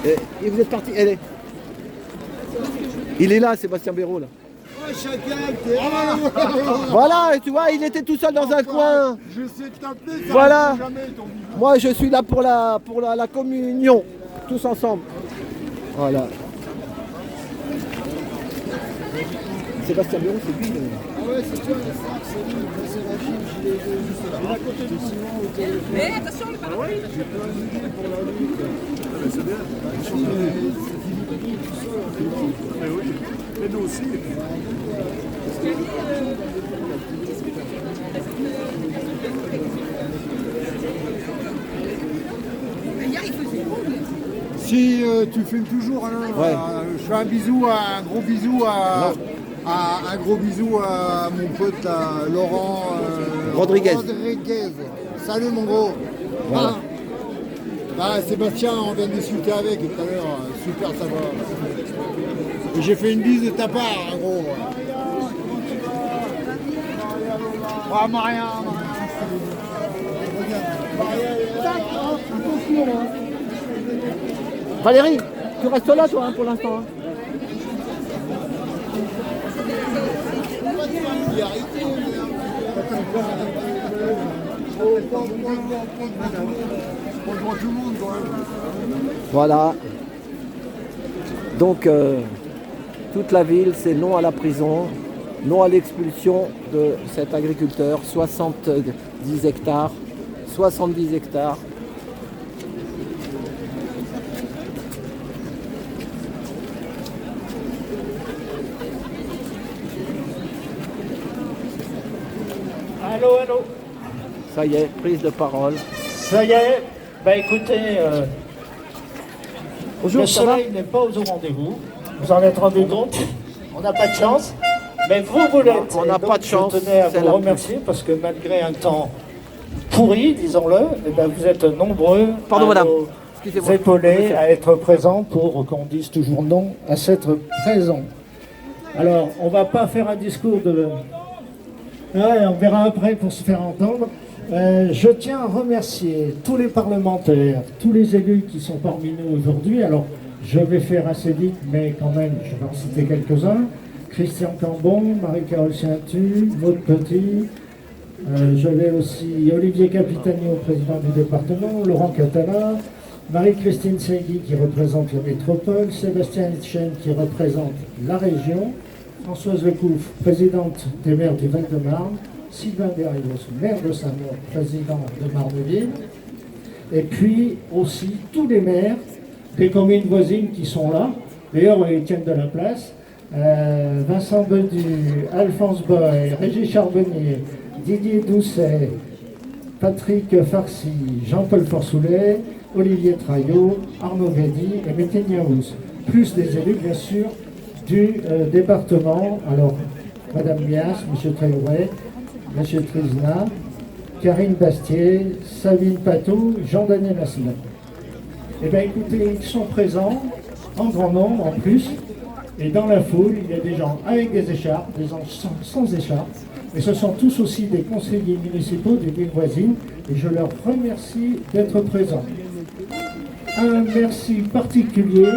Et vous êtes parti. Il est là, Sébastien Béraud, là. Voilà, tu vois, il était tout seul dans un coin. Je sais t'appeler, ça voilà. Jamais, ton moi, je suis là pour la communion, tous ensemble. Voilà. Sébastien Béraud, c'est lui. Ah ouais, c'est toi, c'est Rachid, je l'ai juste là. Mais attention, le parapluie. J'ai plein d'idées pour la lutte. C'est bien. Mais oui, et nous aussi. Si tu filmes toujours, Alain, ouais. Je fais un gros bisou à mon pote là, Laurent Rodriguez. Salut mon gros. Voilà. Sébastien, on vient de discuter avec tout à l'heure. Super, ça va. Et j'ai fait une bise de ta part, gros. Ah, Maria. Valérie, tu restes là, toi, hein, pour l'instant. Hein. Voilà. Donc, toute la ville, c'est non à la prison, non à l'expulsion de cet agriculteur, 70 hectares. 70 hectares. Allô. Ça y est, prise de parole. Ça y est. Écoutez, bonjour, le soleil n'est pas au rendez-vous. Vous en êtes rendu compte. On n'a pas de chance. Mais vous l'êtes. On n'a pas de chance. Je tenais à vous remercier parce que malgré un temps pourri, disons-le, vous êtes nombreux à nous épauler, à être présents pour qu'on dise toujours non à cette présent. Alors, on ne va pas faire un discours de... Ouais, on verra après pour se faire entendre. Je tiens à remercier tous les parlementaires, tous les élus qui sont parmi nous aujourd'hui. Alors, je vais faire assez vite, mais quand même, je vais en citer quelques-uns. Christian Cambon, Marie-Carole Cientu, Maud Petit. Je vais aussi Olivier Capitani, président du département, Laurent Catala, Marie-Christine Segui qui représente la métropole, Sébastien Hitchen qui représente la région, Françoise Lecouf, présidente des maires du Val-de-Marne, Sylvain Berrios, maire de Saint-Maur, président de Marneville, et puis aussi tous les maires des communes voisines qui sont là. D'ailleurs, ils tiennent de la place. Vincent Bedu, Alphonse Boy, Régis Charbonnier, Didier Doucet, Patrick Farcy, Jean-Paul Forsoulet, Olivier Traillot, Arnaud Védy et Métin Niaouz, plus des élus bien sûr du département. Alors, Madame Mias, M. Traoré, M. Trizna, Karine Bastier, Sabine Patou, Jean-Daniel Asselin. Eh bien écoutez, ils sont présents en grand nombre en plus, et dans la foule, il y a des gens avec des écharpes, des gens sans écharpes, et ce sont tous aussi des conseillers municipaux des villes voisines, et je leur remercie d'être présents. Un merci particulier,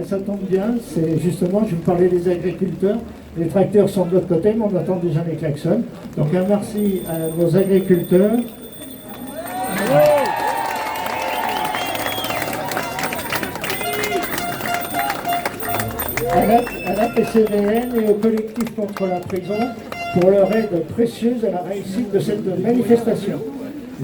ça tombe bien, c'est justement, je vous parlais des agriculteurs, les tracteurs sont de l'autre côté, mais on attend déjà les klaxons. Donc un merci à nos agriculteurs. À la PCVN et au collectif contre la prison pour leur aide précieuse à la réussite de cette manifestation.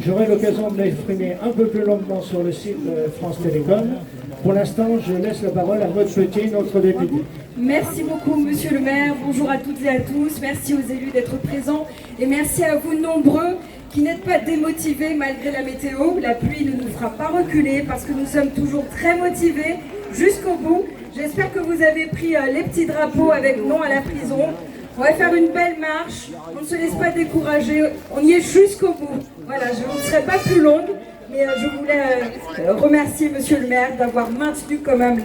J'aurai l'occasion de m'exprimer un peu plus longuement sur le site de France Télécom. Pour l'instant, je laisse la parole à Maud Petit, notre députée. Merci beaucoup, monsieur le maire. Bonjour à toutes et à tous. Merci aux élus d'être présents. Et merci à vous nombreux qui n'êtes pas démotivés malgré la météo. La pluie ne nous fera pas reculer parce que nous sommes toujours très motivés jusqu'au bout. J'espère que vous avez pris les petits drapeaux avec non à la prison. On va faire une belle marche. On ne se laisse pas décourager. On y est jusqu'au bout. Voilà, je ne serai pas plus longue. Mais je voulais remercier monsieur le maire d'avoir maintenu quand même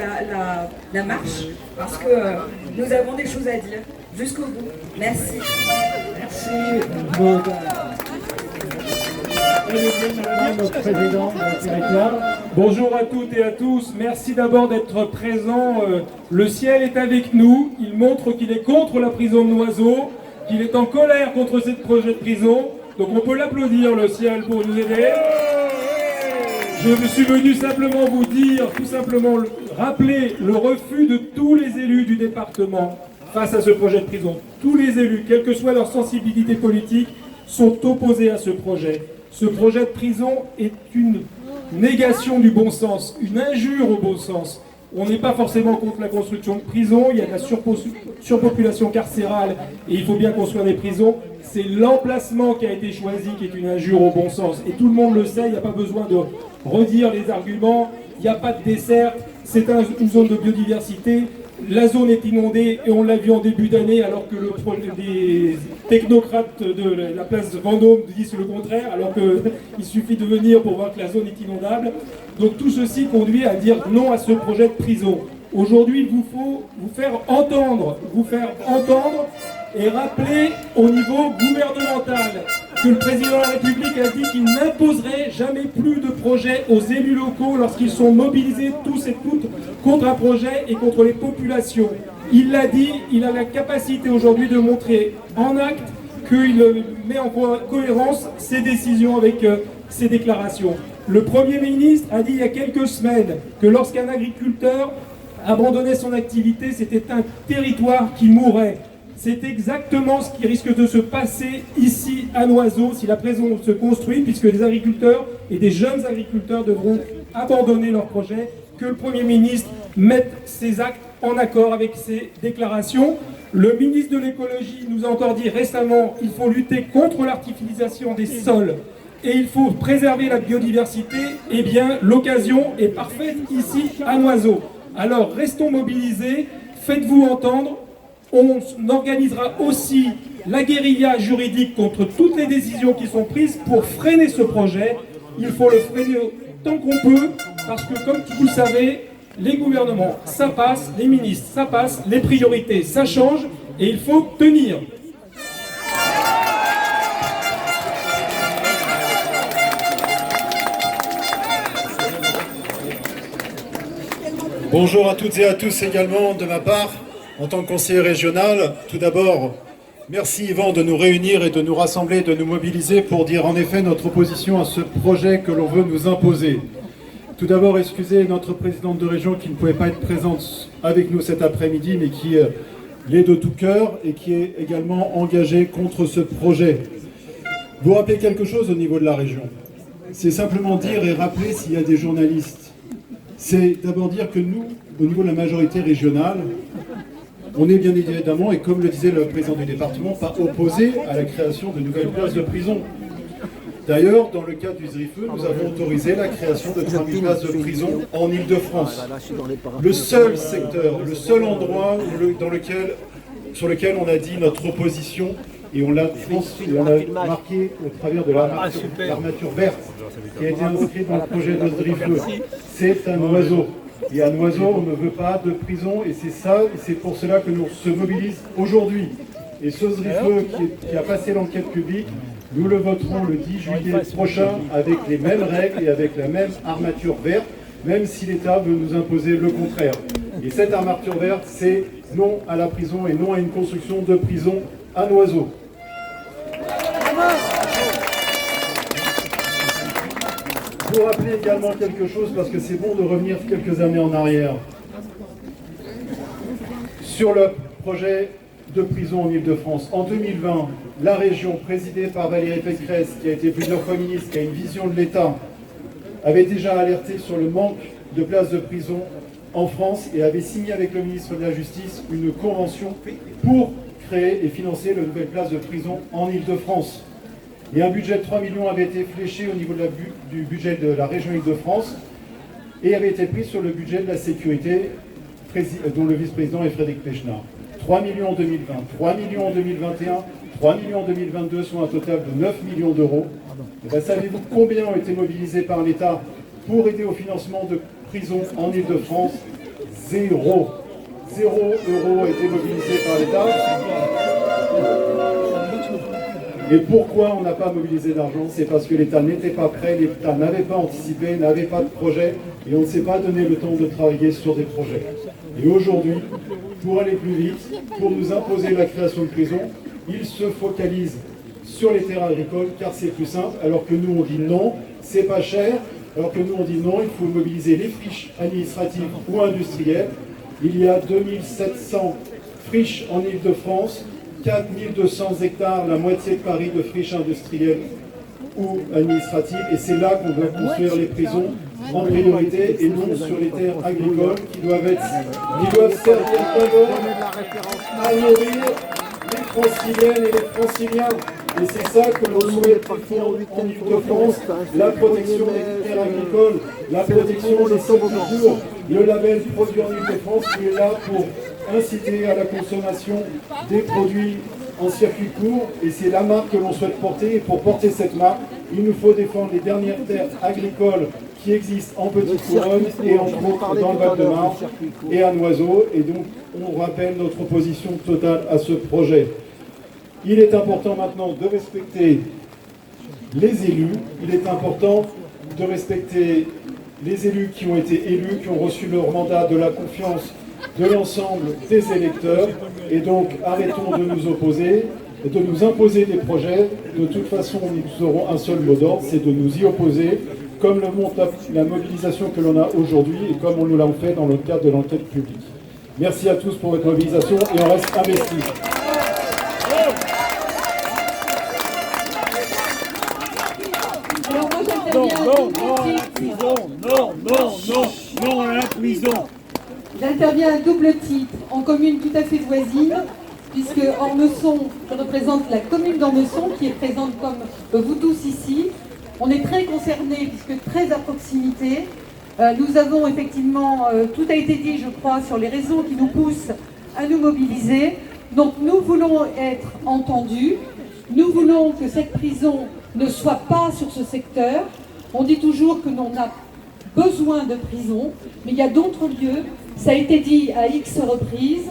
la marche, parce que nous avons des choses à dire jusqu'au bout. Merci. Merci. Notre président de territoire. Bonjour à toutes et à tous. Merci d'abord d'être présents. Le ciel est avec nous. Il montre qu'il est contre la prison de Noiseau, qu'il est en colère contre ce projet de prison. Donc on peut l'applaudir, le ciel, pour nous aider. Je suis venu simplement vous dire, tout simplement rappeler le refus de tous les élus du département face à ce projet de prison. Tous les élus, quelle que soit leur sensibilité politique, sont opposés à ce projet. Ce projet de prison est une négation du bon sens, une injure au bon sens. On n'est pas forcément contre la construction de prisons, il y a de la surpopulation carcérale et il faut bien construire des prisons. C'est l'emplacement qui a été choisi qui est une injure au bon sens. Et tout le monde le sait, il n'y a pas besoin de redire les arguments, il n'y a pas de dessert, c'est une zone de biodiversité. La zone est inondée et on l'a vu en début d'année alors que les technocrates de la place Vendôme disent le contraire alors qu'il suffit de venir pour voir que la zone est inondable. Donc tout ceci conduit à dire non à ce projet de prison. Aujourd'hui, il vous faut vous faire entendre et rappeler au niveau gouvernemental que le président de la République a dit qu'il n'imposerait jamais plus de projet aux élus locaux lorsqu'ils sont mobilisés tous et toutes contre un projet et contre les populations. Il l'a dit, il a la capacité aujourd'hui de montrer en acte qu'il met en cohérence ses décisions avec ses déclarations. Le Premier ministre a dit il y a quelques semaines que lorsqu'un agriculteur abandonnait son activité, c'était un territoire qui mourait. C'est exactement ce qui risque de se passer ici à Noiseau si la prison se construit, puisque les agriculteurs et des jeunes agriculteurs devront abandonner leur projet, que le Premier ministre mette ses actes en accord avec ses déclarations. Le ministre de l'écologie nous a encore dit récemment qu'il faut lutter contre l'artificialisation des sols et il faut préserver la biodiversité. Eh bien, l'occasion est parfaite ici à Noiseau. Alors, restons mobilisés, faites-vous entendre. On organisera aussi la guérilla juridique contre toutes les décisions qui sont prises pour freiner ce projet. Il faut le freiner tant qu'on peut, parce que comme vous le savez, les gouvernements, ça passe, les ministres, ça passe, les priorités, ça change, et il faut tenir. Bonjour à toutes et à tous également de ma part. En tant que conseiller régional, tout d'abord, merci Yvan de nous réunir et de nous rassembler, de nous mobiliser pour dire en effet notre opposition à ce projet que l'on veut nous imposer. Tout d'abord, excusez notre présidente de région qui ne pouvait pas être présente avec nous cet après-midi, mais qui l'est de tout cœur et qui est également engagée contre ce projet. Vous rappelez quelque chose au niveau de la région. C'est simplement dire et rappeler s'il y a des journalistes. C'est d'abord dire que nous, au niveau de la majorité régionale, on est bien évidemment, et comme le disait le président du département, pas opposé à la création de nouvelles places de prison. D'ailleurs, dans le cadre du ZRIFE, nous avons autorisé la création de 3000 places de prison en Île-de-France. Le seul secteur, le seul endroit sur lequel on a dit notre opposition, et on l'a marqué au travers de l'armature verte qui a été inscrite dans le projet de ZRIFE, c'est un oiseau. Et à Noiseau, on ne veut pas de prison, et c'est pour cela que nous se mobilisons aujourd'hui. Et ce ZRIFE qui a passé l'enquête publique, nous le voterons le 10 juillet prochain avec les mêmes règles et avec la même armature verte, même si l'État veut nous imposer le contraire. Et cette armature verte, c'est non à la prison et non à une construction de prison à Noiseau. Pour rappeler également quelque chose, parce que c'est bon de revenir quelques années en arrière, sur le projet de prison en Île-de-France. En 2020, la région, présidée par Valérie Pécresse, qui a été plusieurs fois ministre, qui a une vision de l'État, avait déjà alerté sur le manque de places de prison en France et avait signé avec le ministre de la Justice une convention pour créer et financer de nouvelles places de prison en Île-de-France. Et un budget de 3 millions avait été fléché au niveau du budget de la région Île-de-France et avait été pris sur le budget de la sécurité dont le vice-président est Frédéric Pechnard. 3 millions en 2020, 3 millions en 2021, 3 millions en 2022, soit un total de 9 millions d'euros. Savez-vous combien ont été mobilisés par l'État pour aider au financement de prisons en Île-de-France? 0. 0 € a été mobilisé par l'État. Et pourquoi on n'a pas mobilisé d'argent? C'est parce que l'État n'était pas prêt, l'État n'avait pas anticipé, n'avait pas de projet, et on ne s'est pas donné le temps de travailler sur des projets. Et aujourd'hui, pour aller plus vite, pour nous imposer la création de prisons, ils se focalisent sur les terrains agricoles, car c'est plus simple, alors que nous on dit non, c'est pas cher, alors que nous on dit non, il faut mobiliser les friches administratives ou industrielles. Il y a 2700 friches en Île-de-France, 4200 hectares, la moitié de Paris de friches industrielles ou administratives, et c'est là qu'on doit construire les prisons en priorité et non sur les terres agricoles qui doivent servir d'abord à nourrir les franciliennes et les franciliens. Et c'est ça que l'on souhaite faire en Île-de-France, la protection des terres agricoles, la protection des cultures, le label produit en Île-de-France qui est là pour inciter à la consommation des produits en circuit court, et c'est la marque que l'on souhaite porter. Et pour porter cette marque, il nous faut défendre les dernières terres agricoles qui existent en Petite Couronne et en autres dans le Val-de-Marne et à Noiseau. Et donc on rappelle notre opposition totale à ce projet. Il est important maintenant de respecter les élus, il est important de respecter les élus qui ont été élus, qui ont reçu leur mandat, de la confiance de l'ensemble des électeurs, et donc arrêtons de nous opposer, de nous imposer des projets. De toute façon, nous aurons un seul mot d'ordre, c'est de nous y opposer, comme le montre la mobilisation que l'on a aujourd'hui et comme on nous l'a fait dans le cadre de l'enquête publique. Merci à tous pour votre mobilisation et on reste investis. Non à la prison. J'interviens à double titre, en commune tout à fait voisine, puisque Ormesson, je représente la commune d'Ormesson, qui est présente comme vous tous ici. On est très concernés, puisque très à proximité. Nous avons effectivement, tout a été dit, je crois, sur les raisons qui nous poussent à nous mobiliser. Donc nous voulons être entendus. Nous voulons que cette prison ne soit pas sur ce secteur. On dit toujours que l'on a besoin de prison, mais il y a d'autres lieux. Ça a été dit à X reprises.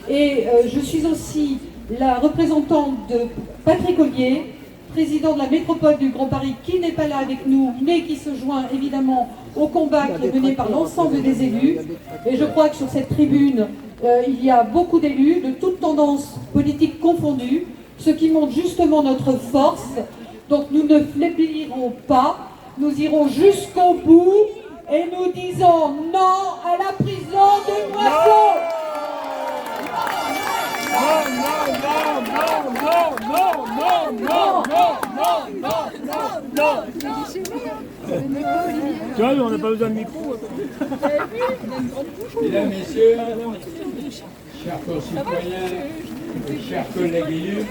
Et je suis aussi la représentante de Patrick Ollier, président de la métropole du Grand Paris, qui n'est pas là avec nous, mais qui se joint évidemment au combat qui est mené par l'ensemble des élus. Et je crois que sur cette tribune, il y a beaucoup d'élus, de toutes tendances politiques confondues, ce qui montre justement notre force. Donc nous ne faiblirons pas, nous irons jusqu'au bout et nous disons non à la prison de Noiseau. Tu vois, on n'a pas besoin de micro. Mesdames, Messieurs, chers concitoyens, chers collègues élus,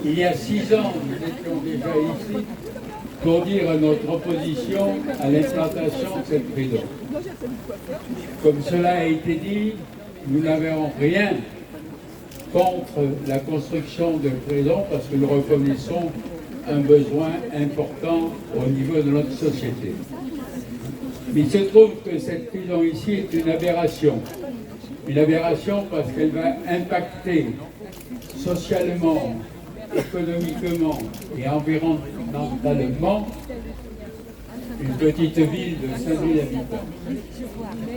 il y a 6 ans, nous étions déjà ici pour dire notre opposition à l'implantation de cette prison. Comme cela a été dit, nous n'avons rien contre la construction de prisons parce que nous reconnaissons un besoin important au niveau de notre société. Mais il se trouve que cette prison ici est une aberration. Une aberration parce qu'elle va impacter socialement, économiquement et environnementalement une petite ville de 5000 habitants.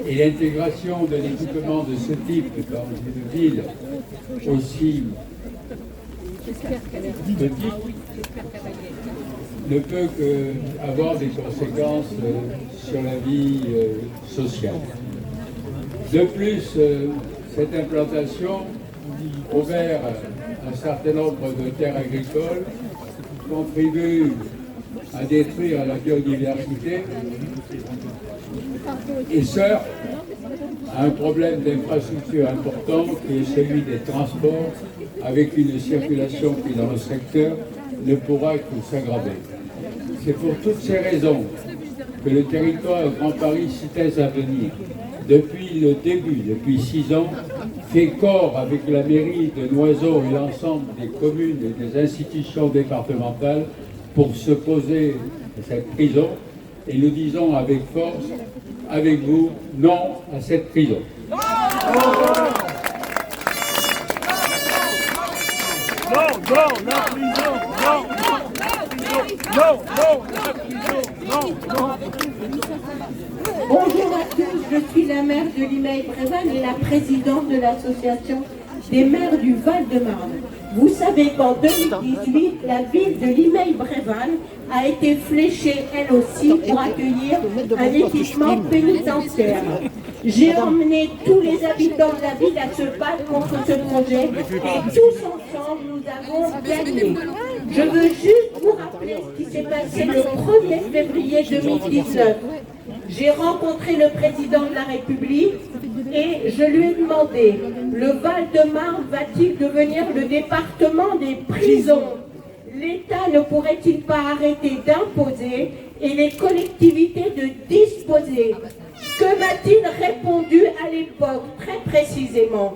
Et l'intégration de l'équipement de ce type dans une ville aussi petite ne peut qu'avoir des conséquences sur la vie sociale. De plus, cette implantation ouvert un certain nombre de terres agricoles contribue à détruire la biodiversité et sert à un problème d'infrastructure important qui est celui des transports, avec une circulation qui dans le secteur ne pourra que s'aggraver. C'est pour toutes ces raisons que le territoire Grand Paris Citez Avenir, depuis le début, depuis 6 ans, fait corps avec la mairie de Noiseau et l'ensemble des communes et des institutions départementales pour se poser cette prison. Et nous disons avec force, avec vous, non à cette prison. Non, la prison. Bonjour à tous, je suis la maire de Limeil-Brévannes et la présidente de l'association des maires du Val-de-Marne. Vous savez qu'en 2018, la ville de Limeil-Brévannes a été fléchée elle aussi pour accueillir un équipement pénitentiaire. J'ai emmené tous les habitants de la ville à se battre contre ce projet et tous ensemble nous avons gagné. Je veux juste vous rappeler ce qui s'est passé le 1er février 2019. J'ai rencontré le président de la République et je lui ai demandé, le Val-de-Marne va-t-il devenir le département des prisons? L'État ne pourrait-il pas arrêter d'imposer et les collectivités de disposer? Que m'a-t-il répondu à l'époque, très précisément?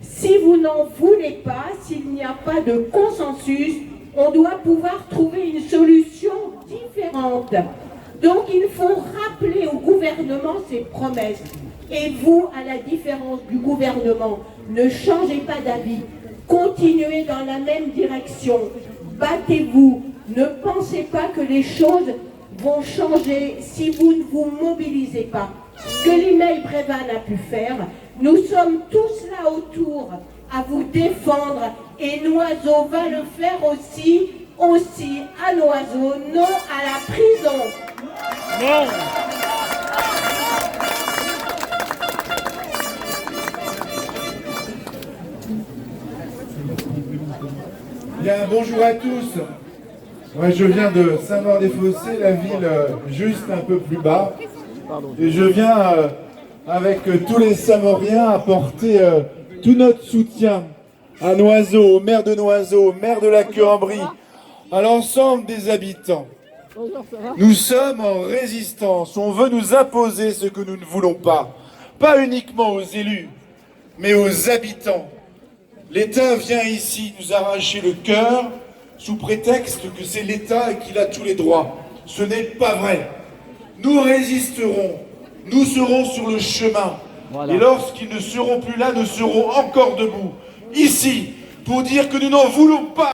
Si vous n'en voulez pas, s'il n'y a pas de consensus, on doit pouvoir trouver une solution différente. Donc il faut rappeler au gouvernement ses promesses. Et vous, à la différence du gouvernement, ne changez pas d'avis. Continuez dans la même direction. Battez-vous. Ne pensez pas que les choses vont changer si vous ne vous mobilisez pas. Ce que Limeil-Brévannes a pu faire, nous sommes tous là autour à vous défendre et Noiseau va le faire aussi à Noiseau, non à la prison. Non. Bien, bonjour à tous. Ouais, je viens de Saint-Maur-des-Fossés, la ville juste un peu plus bas. Et je viens avec tous les Samoriens apporter tout notre soutien à Noiseau, au maire de Noiseau, au maire de la Queue-en-Brie, à l'ensemble des habitants. Nous sommes en résistance, on veut nous imposer ce que nous ne voulons pas. Pas uniquement aux élus, mais aux habitants. L'État vient ici nous arracher le cœur sous prétexte que c'est l'État et qu'il a tous les droits. Ce n'est pas vrai. Nous résisterons, nous serons sur le chemin. Voilà. Et lorsqu'ils ne seront plus là, nous serons encore debout, ici, pour dire que nous n'en voulons pas.